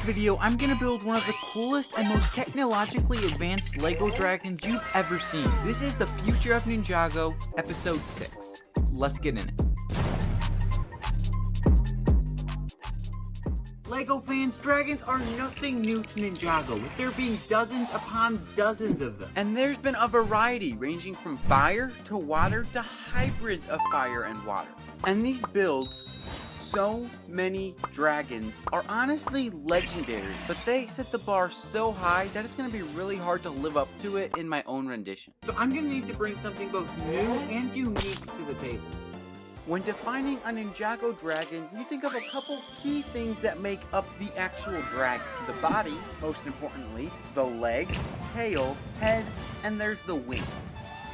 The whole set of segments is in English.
video, I'm gonna build one of the coolest and most technologically advanced LEGO dragons you've ever seen. This is the Future of Ninjago, episode 6. Let's get in it. LEGO fans, dragons are nothing new to Ninjago, with there being dozens upon dozens of them. And there's been a variety ranging from fire to water to hybrids of fire and water. And these builds, so many dragons, are honestly legendary, but they set the bar so high that it's going to be really hard to live up to it in my own rendition. So I'm going to need to bring something both new and unique to the table. When defining a Ninjago dragon, you think of a couple key things that make up the actual dragon. The body, most importantly, the legs, tail, head, and there's the wings.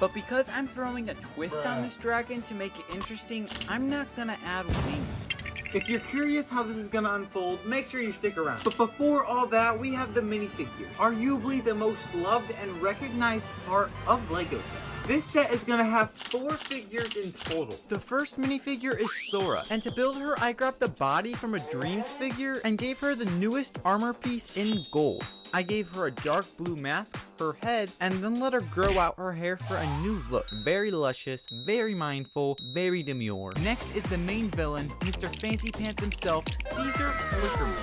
But because I'm throwing a twist on this dragon to make it interesting, I'm not gonna add wings. If you're curious how this is gonna unfold, make sure you stick around. But before all that, we have the minifigures, arguably the most loved and recognized part of LEGO sets. This set is gonna have 4 figures in total. The first minifigure is Sora, and to build her, I grabbed the body from a Dreams figure and gave her the newest armor piece in gold. I gave her a dark blue mask, her head, and then let her grow out her hair for a new look. Very luscious, very mindful, very demure. Next is the main villain, Mr. Fancy Pants himself, Caesar Flickerman.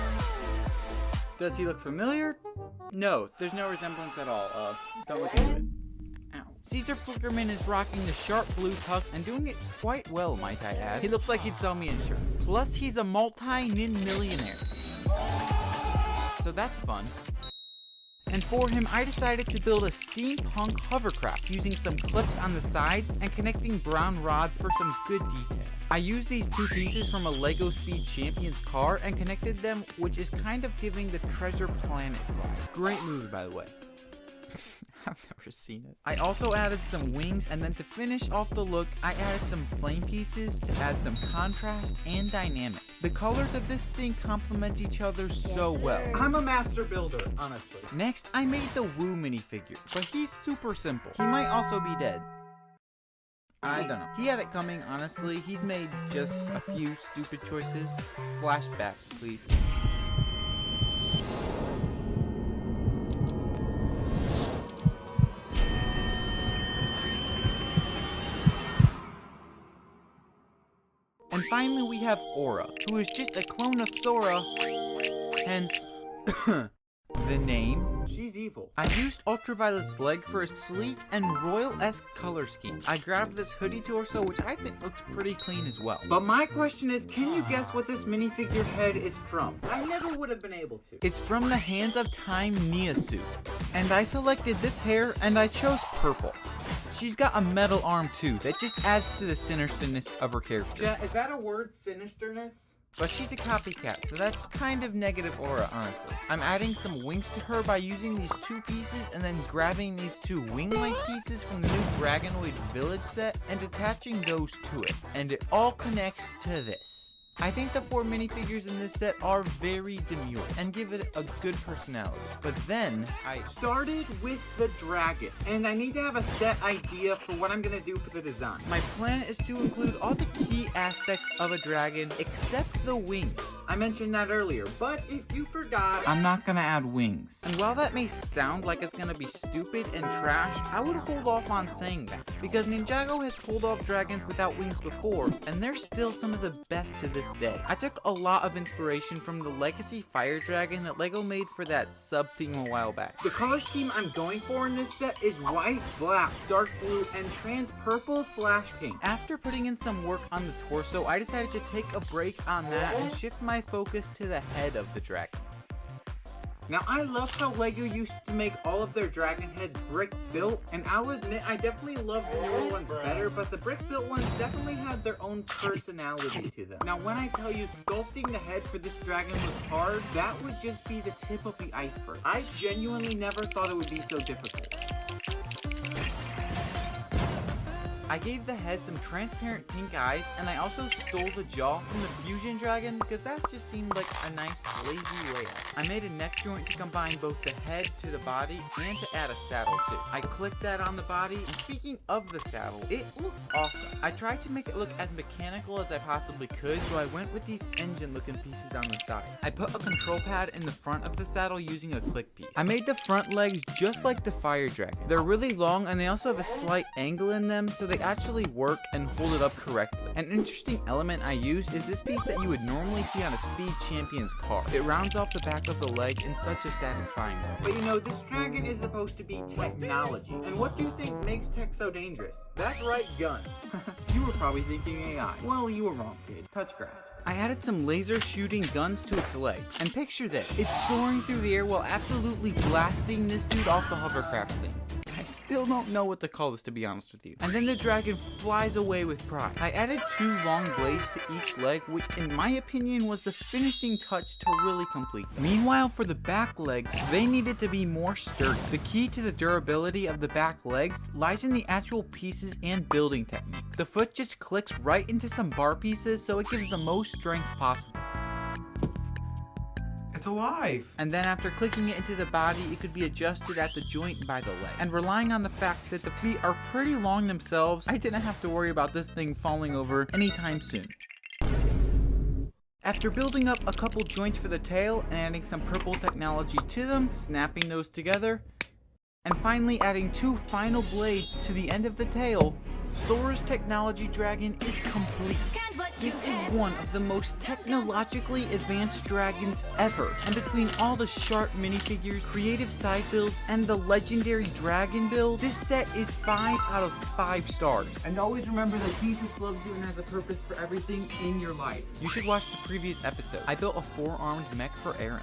Does he look familiar? No, there's no resemblance at all. Don't look into it. Ow. Caesar Flickerman is rocking the sharp blue tux and doing it quite well, might I add. He looks like he'd sell me insurance. Plus, he's a multi-nin millionaire. So that's fun. And for him, I decided to build a steampunk hovercraft using some clips on the sides and connecting brown rods for some good detail. I used these 2 pieces from a LEGO Speed Champions car and connected them, which is kind of giving the Treasure Planet vibe. Great movie, by the way. I've never seen it. I also added some wings, and then to finish off the look, I added some flame pieces to add some contrast and dynamic. The colors of this thing complement each other so well. I'm a master builder, honestly. Next, I made the Woo minifigure, but he's super simple. He might also be dead. I don't know. He had it coming, honestly. He's made just a few stupid choices. Flashback, please. And finally we have Aura, who is just a clone of Sora, hence the name. She's evil. I used Ultraviolet's leg for a sleek and royal-esque color scheme. I grabbed this hoodie torso, which I think looks pretty clean as well. But my question is, can you guess what this minifigure head is from? I never would have been able to. It's from the Hands of Time Nia suit. And I selected this hair, and I chose purple. She's got a metal arm too, that just adds to the sinisterness of her character. Chat, is that a word, sinisterness? But she's a copycat, so that's kind of negative aura, honestly. I'm adding some wings to her by using these 2 pieces and then grabbing these 2 wing-like pieces from the new Dragonoid Village set and attaching those to it. And it all connects to this. I think the 4 minifigures in this set are very demure and give it a good personality. But then, I started with the dragon, and I need to have a set idea for what I'm gonna do for the design. My plan is to include all the key aspects of a dragon except the wings. I mentioned that earlier, but if you forgot, I'm not gonna add wings. And while that may sound like it's gonna be stupid and trash, I would hold off on saying that, because Ninjago has pulled off dragons without wings before, and they're still some of the best to this day. I took a lot of inspiration from the Legacy Fire Dragon that LEGO made for that sub theme a while back. The color scheme I'm going for in this set is white, black, dark blue, and trans purple/pink. After putting in some work on the torso, I decided to take a break on that and shift my focus to the head of the dragon. Now, I love how LEGO used to make all of their dragon heads brick built, and I'll admit I definitely love the newer ones better, but the brick built ones definitely had their own personality to them. Now, when I tell you sculpting the head for this dragon was hard, that would just be the tip of the iceberg. I genuinely never thought it would be so difficult. I gave the head some transparent pink eyes, and I also stole the jaw from the Fusion Dragon because that just seemed like a nice, lazy layout. I made a neck joint to combine both the head to the body and to add a saddle too. I clicked that on the body, and speaking of the saddle, it looks awesome. I tried to make it look as mechanical as I possibly could, so I went with these engine looking pieces on the side. I put a control pad in the front of the saddle using a click piece. I made the front legs just like the Fire Dragon. They're really long and they also have a slight angle in them, so they actually work and hold it up correctly. An interesting element I used is this piece that you would normally see on a Speed Champion's car. It rounds off the back of the leg in such a satisfying way. But you know, this dragon is supposed to be technology. And what do you think makes tech so dangerous? That's right, guns. You were probably thinking AI. Well, you were wrong, kid. Touch grass. I added some laser shooting guns to its leg. And picture this, it's soaring through the air while absolutely blasting this dude off the hovercraft thing. I still don't know what to call this, to be honest with you. And then the dragon flies away with pride. I added 2 long blades to each leg, which in my opinion was the finishing touch to really complete them. Meanwhile, for the back legs, they needed to be more sturdy. The key to the durability of the back legs lies in the actual pieces and building techniques. The foot just clicks right into some bar pieces, so it gives the most strength possible. It's alive! And then after clicking it into the body, it could be adjusted at the joint by the leg. And relying on the fact that the feet are pretty long themselves, I didn't have to worry about this thing falling over anytime soon. After building up a couple joints for the tail and adding some purple technology to them, snapping those together, and finally adding 2 final blades to the end of the tail, Sora's technology dragon is complete. This is one of the most technologically advanced dragons ever, and between all the sharp minifigures, creative side builds, and the legendary dragon build, this set is 5 out of 5 stars. And always remember that Jesus loves you and has a purpose for everything in your life. You should watch the previous episode. I built a 4-armed mech for Aaron.